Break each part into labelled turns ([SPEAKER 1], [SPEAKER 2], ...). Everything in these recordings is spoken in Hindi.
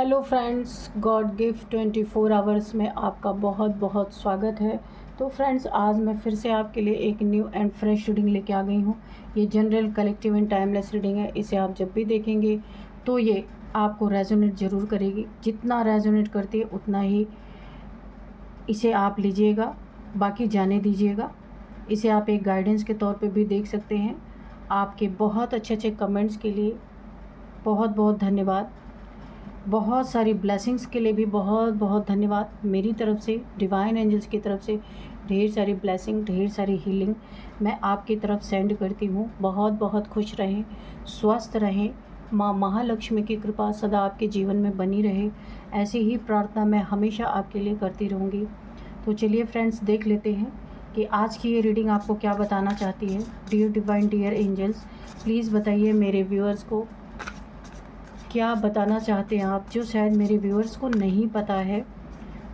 [SPEAKER 1] Hello friends, God gift 24 hours में आपका बहुत बहुत स्वागत है। तो फ्रेंड्स, आज मैं फिर से आपके लिए एक न्यू एंड फ्रेश रीडिंग लेके आ गई हूँ। ये general, collective and timeless reading है। इसे आप जब भी देखेंगे तो ये आपको रेजोनेट ज़रूर करेगी। जितना रेजोनेट करती है उतना ही इसे आप लीजिएगा, बाकी जाने दीजिएगा। इसे आप एक गाइडेंस के तौर पे भी देख सकते हैं। आपके बहुत अच्छे अच्छे कमेंट्स के लिए बहुत बहुत धन्यवाद। बहुत सारी ब्लेसिंग्स के लिए भी बहुत बहुत धन्यवाद। मेरी तरफ से, डिवाइन एंजल्स की तरफ से ढेर सारी ब्लेसिंग, ढेर सारी हीलिंग मैं आपकी तरफ सेंड करती हूँ। बहुत बहुत खुश रहें, स्वस्थ रहें। माँ महालक्ष्मी की कृपा सदा आपके जीवन में बनी रहे, ऐसी ही प्रार्थना मैं हमेशा आपके लिए करती रहूँगी। तो चलिए फ्रेंड्स, देख लेते हैं कि आज की ये रीडिंग आपको क्या बताना चाहती है। Dear divine, dear angels, please बताइए मेरे व्यूअर्स को क्या बताना चाहते हैं आप, जो शायद मेरे व्यूअर्स को नहीं पता है।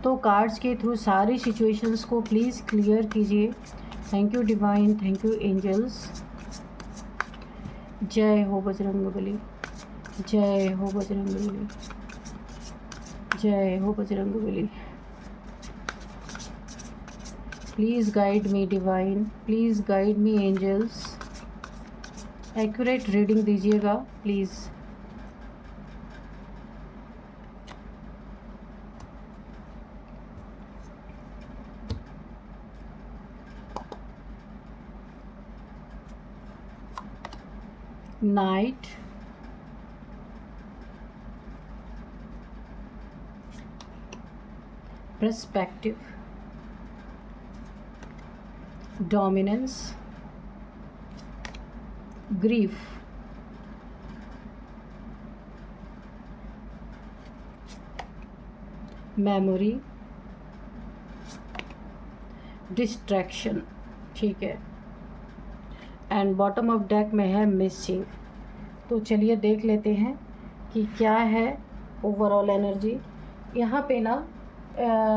[SPEAKER 1] तो कार्ड्स के थ्रू सारी सिचुएशंस को प्लीज़ क्लियर कीजिए। Thank you divine, thank you angels. जय हो बजरंगबली, जय हो बजरंगबली, जय हो Bajrangbali. Please guide me divine, please guide me angels. Accurate reading दीजिएगा please. Knight, perspective, dominance, grief, memory, distraction, ठीक है। एंड बॉटम ऑफ डेक में है मिसचीफ। तो चलिए देख लेते हैं कि क्या है ओवरऑल एनर्जी यहाँ पे ना।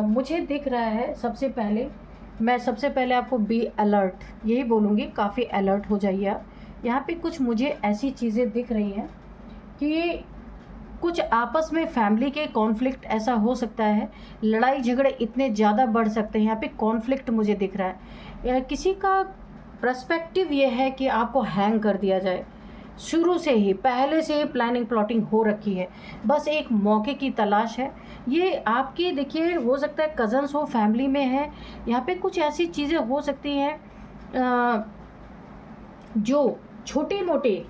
[SPEAKER 1] मुझे दिख रहा है, सबसे पहले आपको बी अलर्ट यही बोलूँगी। काफ़ी अलर्ट हो जाइए आप। यहाँ पे कुछ मुझे ऐसी चीज़ें दिख रही हैं कि कुछ आपस में फैमिली के कॉन्फ्लिक्ट ऐसा हो सकता है, लड़ाई झगड़े इतने ज़्यादा बढ़ सकते हैं। यहाँ पे कॉन्फ्लिक्ट मुझे दिख रहा है। किसी का पर्सपेक्टिव ये है कि आपको हैंग कर दिया जाए। शुरू से ही, पहले से ही प्लानिंग प्लॉटिंग हो रखी है, बस एक मौके की तलाश है। ये आपकी देखिए, हो सकता है कज़न्स हो, फैमिली में है। यहाँ पे कुछ ऐसी चीज़ें हो सकती हैं जो छोटे मोटे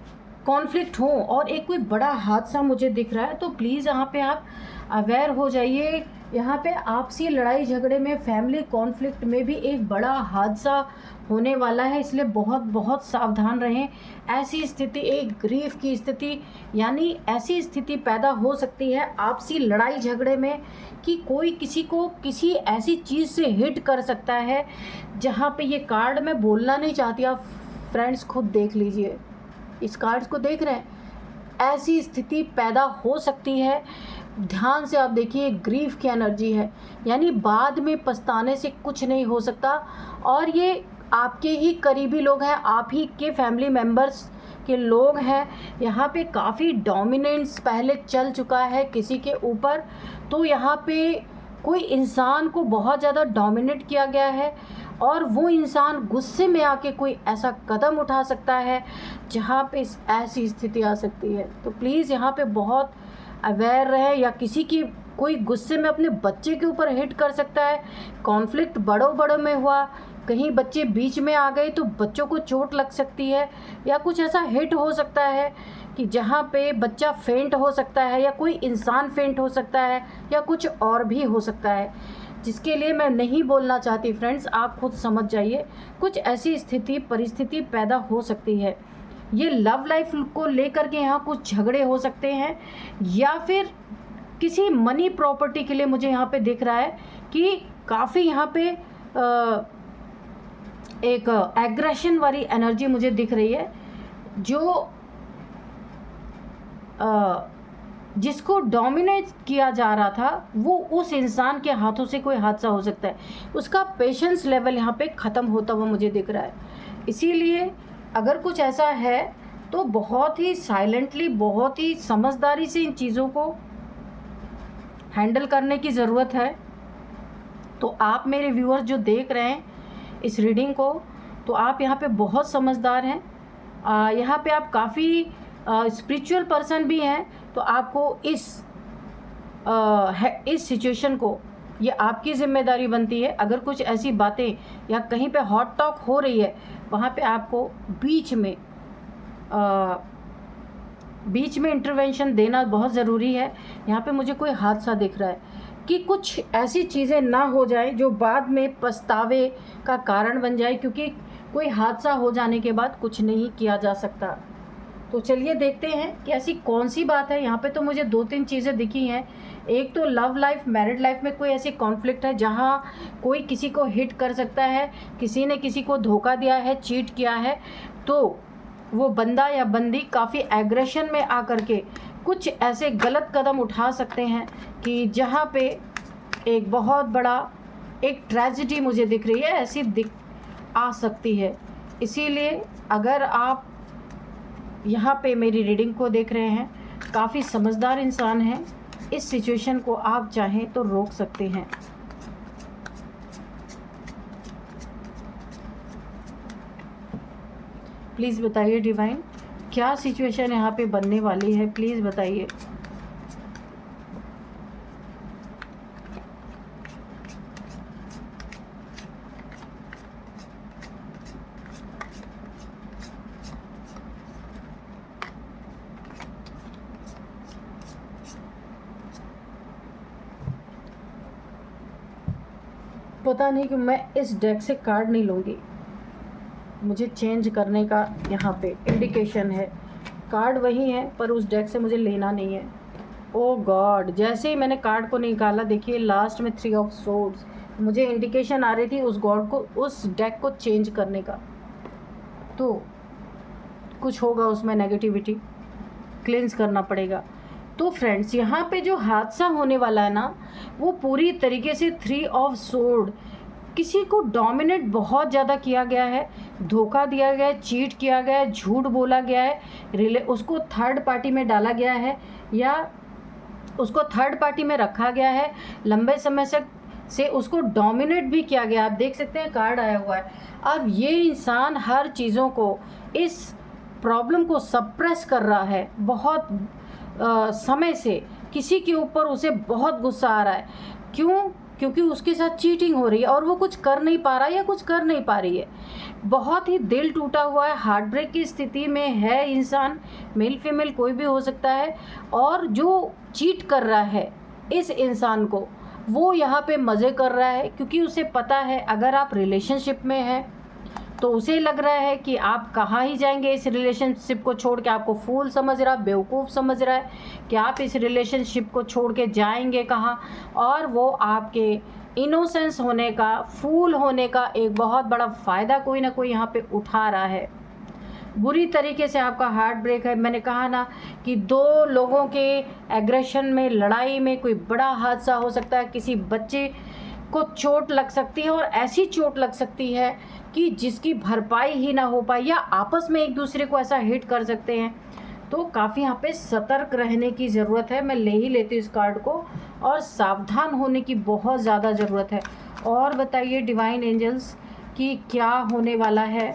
[SPEAKER 1] कॉन्फ्लिक्ट हो और एक कोई बड़ा हादसा मुझे दिख रहा है। तो प्लीज़ यहाँ पे आप अवेयर हो जाइए। यहाँ पे आपसी लड़ाई झगड़े में, फैमिली कॉन्फ्लिक्ट में भी एक बड़ा हादसा होने वाला है, इसलिए बहुत बहुत सावधान रहें। ऐसी स्थिति, एक ग्रीफ की स्थिति, यानी ऐसी स्थिति पैदा हो सकती है आपसी लड़ाई झगड़े में कि कोई किसी को किसी ऐसी चीज़ से हिट कर सकता है। जहाँ पे ये कार्ड मैं बोलना नहीं चाहती, आप फ्रेंड्स खुद देख लीजिए, इस कार्ड्स को देख रहे हैं, ऐसी स्थिति पैदा हो सकती है। ध्यान से आप देखिए, ग्रीफ की एनर्जी है, यानी बाद में पछताने से कुछ नहीं हो सकता। और ये आपके ही करीबी लोग हैं, आप ही के फैमिली मेम्बर्स के लोग हैं। यहाँ पे काफ़ी डोमिनेंस पहले चल चुका है किसी के ऊपर। तो यहाँ पे कोई इंसान को बहुत ज़्यादा डोमिनेट किया गया है और वो इंसान गुस्से में आके कोई ऐसा कदम उठा सकता है जहाँ पे ऐसी स्थिति आ सकती है। तो प्लीज़ यहाँ पे बहुत अवेयर रहे। या किसी की कोई गुस्से में अपने बच्चे के ऊपर हिट कर सकता है। कॉन्फ्लिक्ट बड़ों बड़ों में हुआ, कहीं बच्चे बीच में आ गए तो बच्चों को चोट लग सकती है, या कुछ ऐसा हिट हो सकता है कि जहाँ पे बच्चा फेंट हो सकता है, या कोई इंसान फेंट हो सकता है, या कुछ और भी हो सकता है, जिसके लिए मैं नहीं बोलना चाहती। फ्रेंड्स, आप खुद समझ जाइए, कुछ ऐसी स्थिति, परिस्थिति पैदा हो सकती है। ये लव लाइफ को लेकर के यहाँ कुछ झगड़े हो सकते हैं, या फिर किसी मनी प्रॉपर्टी के लिए मुझे यहाँ पे दिख रहा है कि काफ़ी यहाँ पे एक एग्रेशन वाली एनर्जी मुझे दिख रही है। जो जिसको डोमिनेट किया जा रहा था, वो उस इंसान के हाथों से कोई हादसा हो सकता है। उसका पेशेंस लेवल यहाँ पे ख़त्म होता हुआ मुझे दिख रहा है। इसीलिए अगर कुछ ऐसा है तो बहुत ही साइलेंटली, बहुत ही समझदारी से इन चीज़ों को हैंडल करने की ज़रूरत है। तो आप मेरे व्यूअर्स जो देख रहे हैं इस रीडिंग को, तो आप यहाँ पे बहुत समझदार हैं। यहाँ पे आप काफ़ी स्पिरिचुअल पर्सन भी हैं। तो आपको इस सिचुएशन को, ये आपकी ज़िम्मेदारी बनती है। अगर कुछ ऐसी बातें या कहीं पे हॉट टॉक हो रही है, वहाँ पे आपको बीच में इंटरवेंशन देना बहुत ज़रूरी है। यहाँ पे मुझे कोई हादसा दिख रहा है कि कुछ ऐसी चीज़ें ना हो जाए जो बाद में पछतावे का कारण बन जाए, क्योंकि कोई हादसा हो जाने के बाद कुछ नहीं किया जा सकता। तो चलिए देखते हैं कि ऐसी कौन सी बात है। यहाँ पे तो मुझे 2-3 चीज़ें दिखी हैं। एक तो लव लाइफ, मैरिड लाइफ में कोई ऐसी कॉन्फ्लिक्ट है जहाँ कोई किसी को हिट कर सकता है, किसी ने किसी को धोखा दिया है, चीट किया है, तो वो बंदा या बंदी काफ़ी एग्रेशन में आकर के कुछ ऐसे गलत कदम उठा सकते हैं कि जहाँ पे एक बहुत बड़ा एक ट्रेजेडी मुझे दिख रही है, ऐसी आ सकती है। इसीलिए अगर आप यहाँ पे मेरी रीडिंग को देख रहे हैं, काफ़ी समझदार इंसान हैं, इस सिचुएशन को आप चाहें तो रोक सकते हैं। प्लीज़ बताइए डिवाइन, क्या सिचुएशन यहाँ पे बनने वाली है, प्लीज़ बताइए। पता नहीं कि मैं इस डेक से कार्ड नहीं लूँगी, मुझे चेंज करने का यहाँ पे इंडिकेशन है। कार्ड वही है पर उस डेक से मुझे लेना नहीं है। ओ गॉड, जैसे ही मैंने कार्ड को निकाला, देखिए लास्ट में 3 ऑफ सोर्ड्स, मुझे इंडिकेशन आ रही थी उस गॉड को, उस डेक को चेंज करने का। तो कुछ होगा उसमें, नेगेटिविटी क्लींस करना पड़ेगा। तो फ्रेंड्स, यहाँ पे जो हादसा होने वाला है ना, वो पूरी तरीके से 3 ऑफ सोर्ड, किसी को डोमिनेट बहुत ज़्यादा किया गया है, धोखा दिया गया है, चीट किया गया है, झूठ बोला गया है, उसको थर्ड पार्टी में डाला गया है या उसको थर्ड पार्टी में रखा गया है, लंबे समय से उसको डोमिनेट भी किया गया। आप देख सकते हैं कार्ड आया हुआ है। अब ये इंसान हर चीज़ों को, इस प्रॉब्लम को सप्रेस कर रहा है बहुत समय से। किसी के ऊपर उसे बहुत गुस्सा आ रहा है, क्यों? क्योंकि उसके साथ चीटिंग हो रही है और वो कुछ कर नहीं पा रहा या कुछ कर नहीं पा रही है। बहुत ही दिल टूटा हुआ है, हार्ट ब्रेक की स्थिति में है इंसान, मेल फीमेल कोई भी हो सकता है। और जो चीट कर रहा है इस इंसान को, वो यहाँ पे मज़े कर रहा है, क्योंकि उसे पता है अगर आप रिलेशनशिप में हैं तो उसे लग रहा है कि आप कहाँ ही जाएंगे इस रिलेशनशिप को छोड़ के। आपको फूल समझ रहा है, बेवकूफ़ समझ रहा है कि आप इस रिलेशनशिप को छोड़ के जाएंगे कहाँ। और वो आपके इनोसेंस होने का, फूल होने का एक बहुत बड़ा फ़ायदा कोई ना कोई यहाँ पे उठा रहा है। बुरी तरीके से आपका हार्ट ब्रेक है। मैंने कहा ना कि 2 लोगों के एग्रेशन में, लड़ाई में कोई बड़ा हादसा हो सकता है, किसी बच्चे को चोट लग सकती है और ऐसी चोट लग सकती है कि जिसकी भरपाई ही ना हो पाए, या आपस में एक दूसरे को ऐसा हिट कर सकते हैं। तो काफ़ी यहाँ पे सतर्क रहने की ज़रूरत है। मैं ले ही लेती हूँ इस कार्ड को, और सावधान होने की बहुत ज़्यादा ज़रूरत है। और बताइए डिवाइन एंजल्स कि क्या होने वाला है।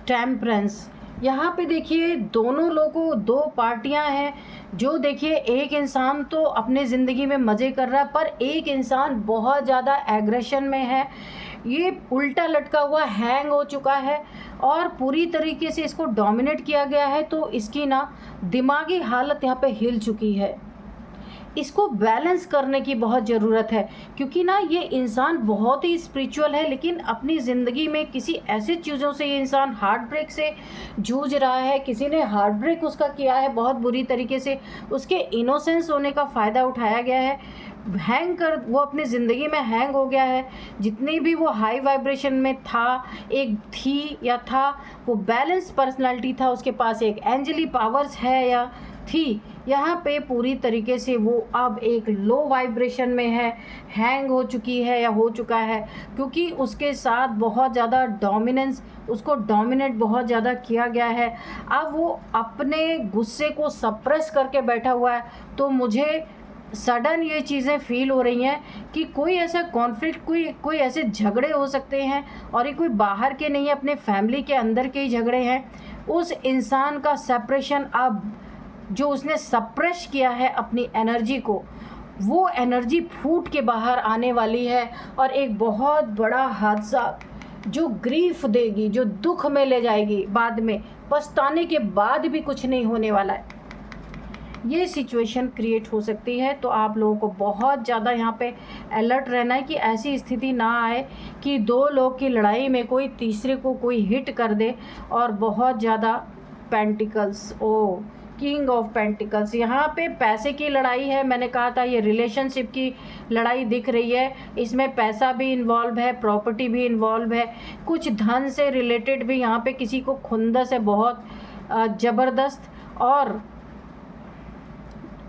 [SPEAKER 1] टेम्परेंस, यहाँ पे देखिए दोनों लोगों, 2 पार्टियां हैं जो, देखिए एक इंसान तो अपने ज़िंदगी में मज़े कर रहा है, पर एक इंसान बहुत ज़्यादा एग्रेशन में है। ये उल्टा लटका हुआ, हैंग हो चुका है और पूरी तरीके से इसको डोमिनेट किया गया है। तो इसकी ना दिमागी हालत यहाँ पे हिल चुकी है। इसको बैलेंस करने की बहुत ज़रूरत है, क्योंकि ना ये इंसान बहुत ही स्पिरिचुअल है, लेकिन अपनी ज़िंदगी में किसी ऐसी चीज़ों से ये इंसान हार्ट ब्रेक से जूझ रहा है। किसी ने हार्ट ब्रेक उसका किया है बहुत बुरी तरीके से, उसके इनोसेंस होने का फ़ायदा उठाया गया है। वो अपनी ज़िंदगी में हैंग हो गया है। जितनी भी वो हाई वाइब्रेशन में था, वो बैलेंस पर्सनालिटी था, उसके पास एक एंजली पावर्स है या थी, यहाँ पे पूरी तरीके से वो अब एक लो वाइब्रेशन में है, हैंग हो चुकी है या हो चुका है, क्योंकि उसके साथ बहुत ज़्यादा डोमिनेंस, उसको डोमिनेट बहुत ज़्यादा किया गया है। अब वो अपने गुस्से को सप्रेस करके बैठा हुआ है। तो मुझे सडन ये चीज़ें फील हो रही हैं कि कोई ऐसा कॉन्फ्लिक्ट, कोई ऐसे झगड़े हो सकते हैं, और ये कोई बाहर के नहीं है, अपने फैमिली के अंदर के ही झगड़े हैं। उस इंसान का सेपरेशन, अब जो उसने सप्रेस किया है अपनी एनर्जी को, वो एनर्जी फूट के बाहर आने वाली है, और एक बहुत बड़ा हादसा जो ग्रीफ देगी, जो दुख में ले जाएगी, बाद में पछताने के बाद भी कुछ नहीं होने वाला है, ये सिचुएशन क्रिएट हो सकती है। तो आप लोगों को बहुत ज़्यादा यहाँ पे अलर्ट रहना है कि ऐसी स्थिति ना आए कि दो लोग की लड़ाई में कोई तीसरे को कोई हिट कर दे। और बहुत ज़्यादा pentacles, oh king of pentacles, यहाँ पे पैसे की लड़ाई है। मैंने कहा था ये रिलेशनशिप की लड़ाई दिख रही है, इसमें पैसा भी इन्वॉल्व है, प्रॉपर्टी भी इन्वॉल्व है, कुछ धन से रिलेटेड भी यहाँ पे किसी को खुंदस है बहुत ज़बरदस्त, और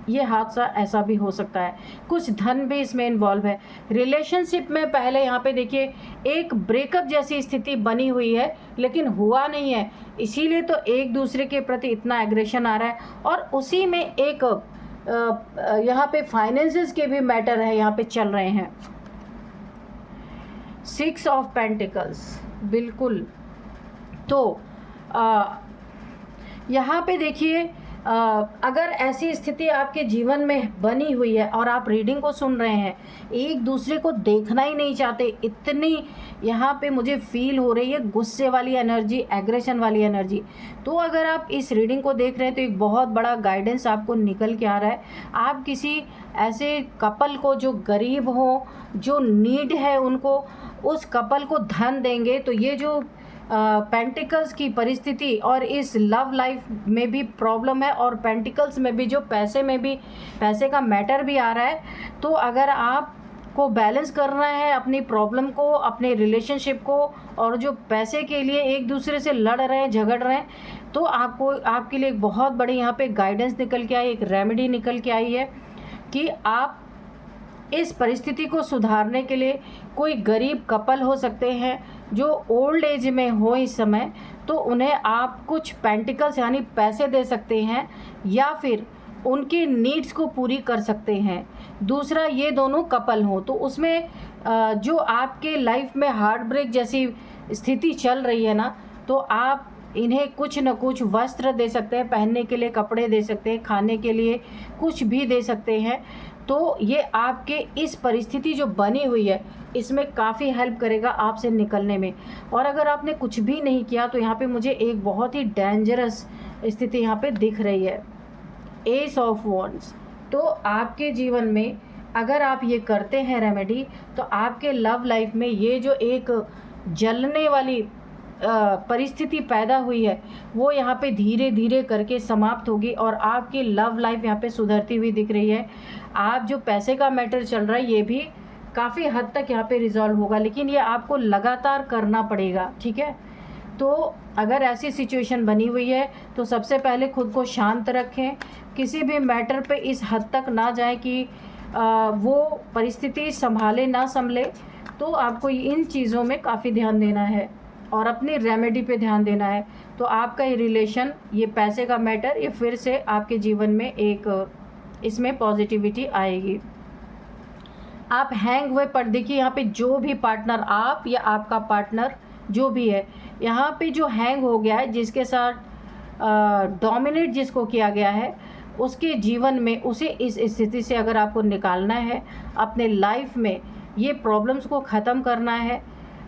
[SPEAKER 1] ये हादसा ऐसा भी हो सकता है, कुछ धन भी इसमें इन्वॉल्व है। रिलेशनशिप में पहले यहाँ पे देखिए एक ब्रेकअप जैसी स्थिति बनी हुई है, लेकिन हुआ नहीं है, इसीलिए तो एक दूसरे के प्रति इतना एग्रेशन आ रहा है। और उसी में एक यहाँ पे फाइनेंसेस के भी मैटर है, यहाँ पे चल रहे हैं। 6 ऑफ पेंटिकल्स, बिल्कुल। तो यहाँ पे देखिए अगर ऐसी स्थिति आपके जीवन में बनी हुई है और आप रीडिंग को सुन रहे हैं, एक दूसरे को देखना ही नहीं चाहते, इतनी यहाँ पे मुझे फील हो रही है गुस्से वाली एनर्जी, एग्रेशन वाली एनर्जी, तो अगर आप इस रीडिंग को देख रहे हैं तो एक बहुत बड़ा गाइडेंस आपको निकल के आ रहा है। आप किसी ऐसे कपल को जो गरीब हो, जो नीड है उनको, उस कपल को धन देंगे। तो ये जो पेंटिकल्स की परिस्थिति और इस लव लाइफ में भी प्रॉब्लम है, और पेंटिकल्स में भी जो पैसे में भी, पैसे का मैटर भी आ रहा है। तो अगर आप को बैलेंस करना है अपनी प्रॉब्लम को, अपने रिलेशनशिप को, और जो पैसे के लिए एक दूसरे से लड़ रहे हैं, झगड़ रहे हैं, तो आपको, आपके लिए एक बहुत बड़ी यहाँ पे गाइडेंस निकल के आई, एक रेमेडी निकल के आई है कि आप इस परिस्थिति को सुधारने के लिए, कोई गरीब कपल हो सकते हैं जो ओल्ड एज में हो इस समय, तो उन्हें आप कुछ पेंटिकल्स यानी पैसे दे सकते हैं, या फिर उनकी नीड्स को पूरी कर सकते हैं। दूसरा, ये दोनों कपल हों तो उसमें जो आपके लाइफ में हार्ट ब्रेक जैसी स्थिति चल रही है ना, तो आप इन्हें कुछ न कुछ वस्त्र दे सकते हैं, पहनने के लिए कपड़े दे सकते हैं, खाने के लिए कुछ भी दे सकते हैं। तो ये आपके इस परिस्थिति जो बनी हुई है, इसमें काफ़ी हेल्प करेगा आपसे निकलने में। और अगर आपने कुछ भी नहीं किया तो यहाँ पे मुझे एक बहुत ही डेंजरस स्थिति यहाँ पे दिख रही है, एस ऑफ वॉन्ड्स। तो आपके जीवन में अगर आप ये करते हैं रेमेडी, तो आपके लव लाइफ में ये जो एक जलने वाली परिस्थिति पैदा हुई है, वो यहाँ पे धीरे धीरे करके समाप्त होगी, और आपकी लव लाइफ यहाँ पे सुधरती हुई दिख रही है। आप जो पैसे का मैटर चल रहा है, ये भी काफ़ी हद तक यहाँ पे रिजॉल्व होगा, लेकिन ये आपको लगातार करना पड़ेगा, ठीक है। तो अगर ऐसी सिचुएशन बनी हुई है तो सबसे पहले खुद को शांत रखें, किसी भी मैटर पे इस हद तक ना जाए कि वो परिस्थिति संभाले ना संभले। तो आपको इन चीज़ों में काफ़ी ध्यान देना है और अपनी रेमेडी पे ध्यान देना है। तो आपका ये रिलेशन, ये पैसे का मैटर, ये फिर से आपके जीवन में एक इसमें पॉजिटिविटी आएगी। आप हैंग हुए पर देखिए, यहाँ पे जो भी पार्टनर, आप या आपका पार्टनर जो भी है, यहाँ पे जो हैंग हो गया है, जिसके साथ डोमिनेट जिसको किया गया है, उसके जीवन में उसे इस स्थिति से अगर आपको निकालना है, अपने लाइफ में ये प्रॉब्लम्स को ख़त्म करना है,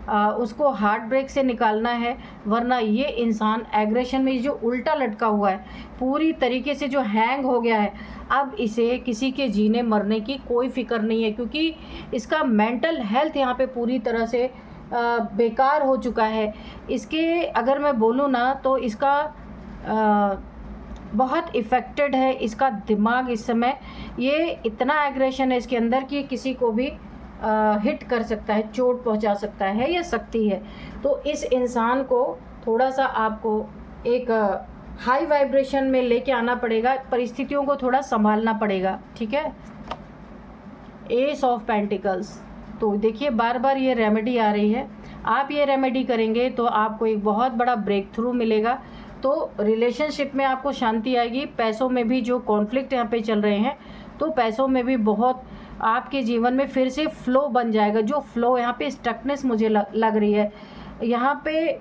[SPEAKER 1] उसको हार्ट ब्रेक से निकालना है, वरना ये इंसान एग्रेशन में जो उल्टा लटका हुआ है, पूरी तरीके से जो हैंग हो गया है, अब इसे किसी के जीने मरने की कोई फ़िक्र नहीं है, क्योंकि इसका मेंटल हेल्थ यहाँ पे पूरी तरह से बेकार हो चुका है। इसके अगर मैं बोलूँ ना, तो इसका बहुत इफ़ेक्टेड है इसका दिमाग इस समय। ये इतना एग्रेशन है इसके अंदर कि किसी को भी हिट कर सकता है, चोट पहुंचा सकता है या सकती है। तो इस इंसान को थोड़ा सा आपको एक हाई वाइब्रेशन में लेके आना पड़ेगा, परिस्थितियों को थोड़ा संभालना पड़ेगा, ठीक है। एस ऑफ पेंटिकल्स, तो देखिए बार बार ये रेमेडी आ रही है, आप ये रेमेडी करेंगे तो आपको एक बहुत बड़ा ब्रेक थ्रू मिलेगा। तो रिलेशनशिप में आपको शांति आएगी, पैसों में भी जो कॉन्फ्लिक्ट यहाँ पे चल रहे हैं तो पैसों में भी बहुत आपके जीवन में फिर से फ्लो बन जाएगा। जो फ्लो यहाँ पे स्टकनेस मुझे लग रही है, यहाँ पे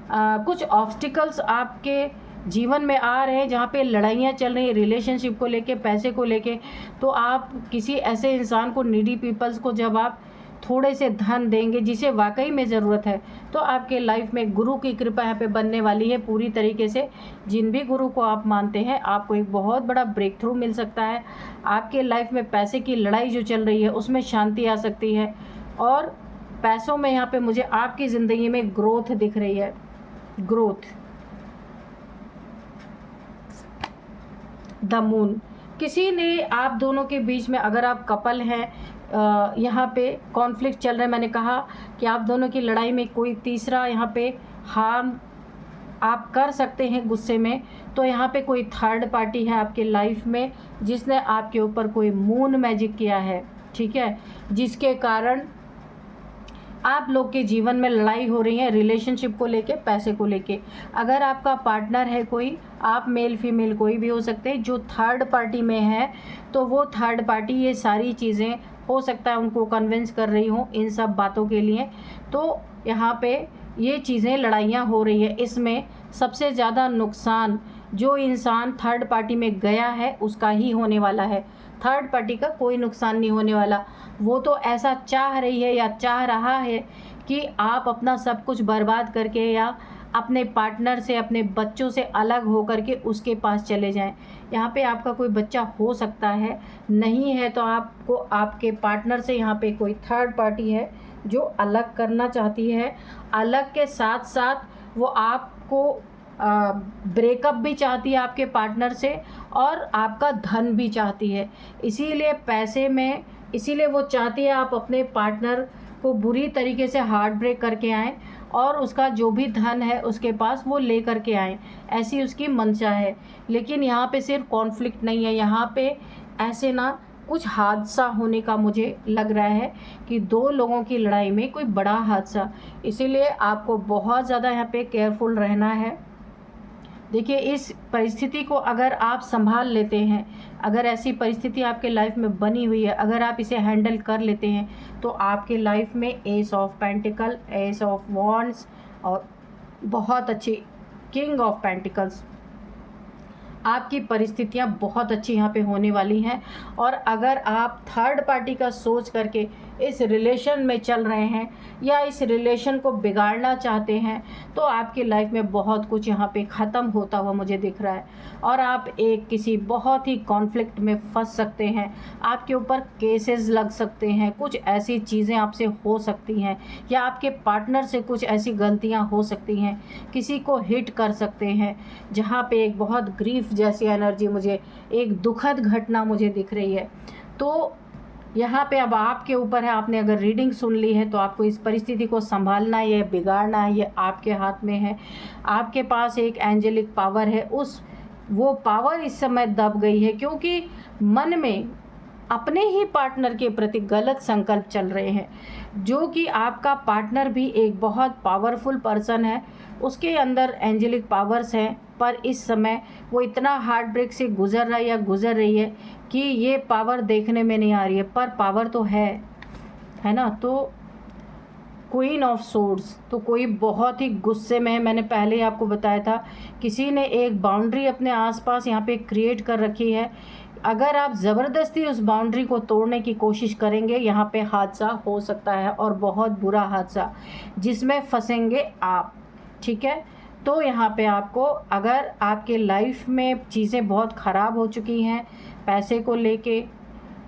[SPEAKER 1] कुछ ऑब्स्टिकल्स आपके जीवन में आ रहे हैं जहाँ पे लड़ाइयाँ चल रही हैं रिलेशनशिप को लेके, पैसे को लेके। तो आप किसी ऐसे इंसान को, नीडी पीपल्स को जब आप थोड़े से धन देंगे जिसे वाकई में ज़रूरत है, तो आपके लाइफ में गुरु की कृपा यहाँ पे बनने वाली है पूरी तरीके से। जिन भी गुरु को आप मानते हैं, आपको एक बहुत बड़ा ब्रेक थ्रू मिल सकता है। आपके लाइफ में पैसे की लड़ाई जो चल रही है उसमें शांति आ सकती है। और पैसों में यहाँ पे मुझे आपकी ज़िंदगी में ग्रोथ दिख रही है, ग्रोथ। द मून, किसी ने आप दोनों के बीच में, अगर आप कपल हैं, यहाँ पे कॉन्फ्लिक्ट चल रहा है, मैंने कहा कि आप दोनों की लड़ाई में कोई तीसरा यहाँ पे हार्म आप कर सकते हैं गुस्से में। तो यहाँ पे कोई थर्ड पार्टी है आपके लाइफ में जिसने आपके ऊपर कोई मून मैजिक किया है, ठीक है, जिसके कारण आप लोग के जीवन में लड़ाई हो रही है रिलेशनशिप को लेके, पैसे को लेके। अगर आपका पार्टनर है कोई, आप मेल फीमेल कोई भी हो सकते हैं, जो थर्ड पार्टी में है, तो वो थर्ड पार्टी ये सारी चीज़ें हो सकता है उनको कन्विंस कर रही हूँ इन सब बातों के लिए। तो यहाँ पे ये चीज़ें, लड़ाइयाँ हो रही है, इसमें सबसे ज़्यादा नुकसान जो इंसान थर्ड पार्टी में गया है उसका ही होने वाला है। थर्ड पार्टी का कोई नुकसान नहीं होने वाला। वो तो ऐसा चाह रही है या चाह रहा है कि आप अपना सब कुछ बर्बाद करके या अपने पार्टनर से, अपने बच्चों से अलग होकर के उसके पास चले जाएं। यहाँ पे आपका कोई बच्चा हो सकता है, नहीं है तो आपको आपके पार्टनर से यहाँ पे कोई थर्ड पार्टी है जो अलग करना चाहती है। अलग के साथ साथ वो आपको ब्रेकअप भी चाहती है आपके पार्टनर से, और आपका धन भी चाहती है। इसीलिए पैसे में, इसीलिए वो चाहती है आप अपने पार्टनर को बुरी तरीके से हार्ट ब्रेक करके आएँ और उसका जो भी धन है उसके पास वो ले करके आएँ, ऐसी उसकी मंशा है। लेकिन यहाँ पे सिर्फ कॉन्फ्लिक्ट नहीं है, यहाँ पे ऐसे ना कुछ हादसा होने का मुझे लग रहा है कि दो लोगों की लड़ाई में कोई बड़ा हादसा। इसीलिए आपको बहुत ज़्यादा यहाँ पे केयरफुल रहना है। देखिए, इस परिस्थिति को अगर आप संभाल लेते हैं, अगर ऐसी परिस्थिति आपके लाइफ में बनी हुई है, अगर आप इसे हैंडल कर लेते हैं, तो आपके लाइफ में S of pentacle, S of wands और बहुत अच्छी किंग ऑफ पेंटिकल्स, आपकी परिस्थितियां बहुत अच्छी यहाँ पे होने वाली हैं। और अगर आप थर्ड पार्टी का सोच करके इस रिलेशन में चल रहे हैं या इस रिलेशन को बिगाड़ना चाहते हैं, तो आपकी लाइफ में बहुत कुछ यहाँ पे ख़त्म होता हुआ मुझे दिख रहा है और आप एक किसी बहुत ही कॉन्फ्लिक्ट में फंस सकते हैं। आपके ऊपर केसेस लग सकते हैं, कुछ ऐसी चीज़ें आपसे हो सकती हैं या आपके पार्टनर से कुछ ऐसी गलतियाँ हो सकती हैं, किसी को हिट कर सकते हैं, जहाँ पे एक बहुत ग्रीफ जैसी एनर्जी, मुझे एक दुखद घटना मुझे दिख रही है। तो यहाँ पे अब आपके ऊपर है, आपने अगर रीडिंग सुन ली है तो आपको इस परिस्थिति को संभालना है या बिगाड़ना है, ये आपके हाथ में है। आपके पास एक एंजेलिक पावर है, वो पावर इस समय दब गई है क्योंकि मन में अपने ही पार्टनर के प्रति गलत संकल्प चल रहे हैं। जो कि आपका पार्टनर भी एक बहुत पावरफुल पर्सन है, उसके अंदर एंजेलिक पावर्स हैं, पर इस समय वो इतना हार्ट ब्रेक से गुज़र रहा है या गुज़र रही है कि ये पावर देखने में नहीं आ रही है, पर पावर तो है ना। तो क्वीन ऑफ सोर्ड्स, तो कोई बहुत ही गुस्से में है। मैंने पहले ही आपको बताया था, किसी ने एक बाउंड्री अपने आसपास यहाँ पे क्रिएट कर रखी है। अगर आप ज़बरदस्ती उस बाउंड्री को तोड़ने की कोशिश करेंगे, यहाँ पे हादसा हो सकता है और बहुत बुरा हादसा, जिसमें फंसेंगे आप, ठीक है। तो यहाँ पे आपको, अगर आपके लाइफ में चीज़ें बहुत ख़राब हो चुकी हैं, पैसे को लेके,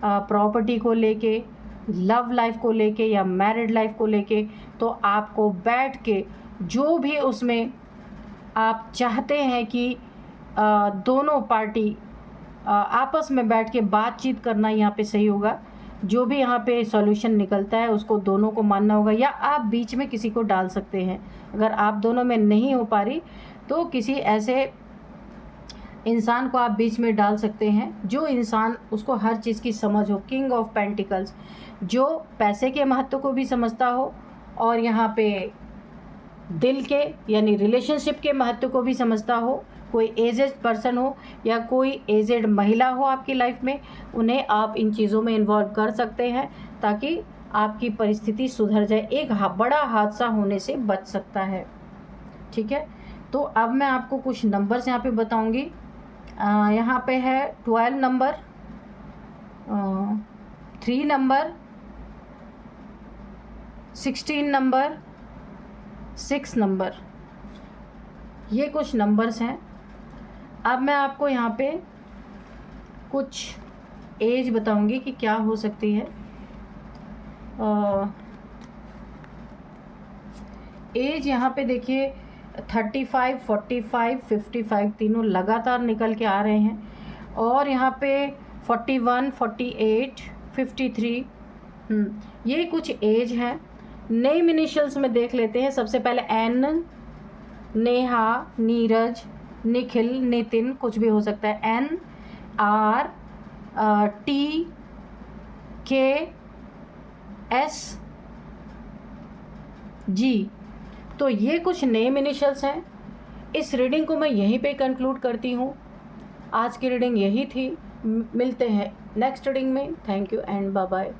[SPEAKER 1] प्रॉपर्टी को लेके, लव लाइफ को लेके या मैरिड लाइफ को लेके, तो आपको बैठ के जो भी उसमें आप चाहते हैं कि दोनों पार्टी आपस में बैठ के बातचीत करना यहाँ पे सही होगा। जो भी यहाँ पे सॉल्यूशन निकलता है उसको दोनों को मानना होगा, या आप बीच में किसी को डाल सकते हैं। अगर आप दोनों में नहीं हो पा रही तो किसी ऐसे इंसान को आप बीच में डाल सकते हैं, जो इंसान उसको हर चीज़ की समझ हो, किंग ऑफ पेंटिकल्स, जो पैसे के महत्व को भी समझता हो और यहाँ पे दिल के यानी रिलेशनशिप के महत्व को भी समझता हो। कोई एजेड पर्सन हो या कोई एजेड महिला हो आपकी लाइफ में, उन्हें आप इन चीज़ों में इन्वॉल्व कर सकते हैं ताकि आपकी परिस्थिति सुधर जाए, एक बड़ा हादसा होने से बच सकता है। ठीक है, तो अब मैं आपको कुछ नंबर्स यहाँ पे बताऊँगी। यहाँ पे है 12 नंबर, 3 नंबर, 16 नंबर, 6 नंबर, ये कुछ नंबर्स हैं। अब मैं आपको यहाँ पे कुछ एज बताऊंगी कि क्या हो सकती है। एज यहाँ पे देखिए 35, 45, 55 तीनों लगातार निकल के आ रहे हैं और यहाँ पे 41, 48, 53 ये कुछ एज हैं। नेम इनिशियल्स में देख लेते हैं। सबसे पहले एन, नेहा, नीरज, निखिल, नितिन, कुछ भी हो सकता है। एन, आर, टी, के, एस, जी, तो ये कुछ नेम इनिशियल्स हैं। इस रीडिंग को मैं यहीं पे कंक्लूड करती हूँ। आज की रीडिंग यही थी। मिलते हैं नेक्स्ट रीडिंग में। Thank you and bye bye.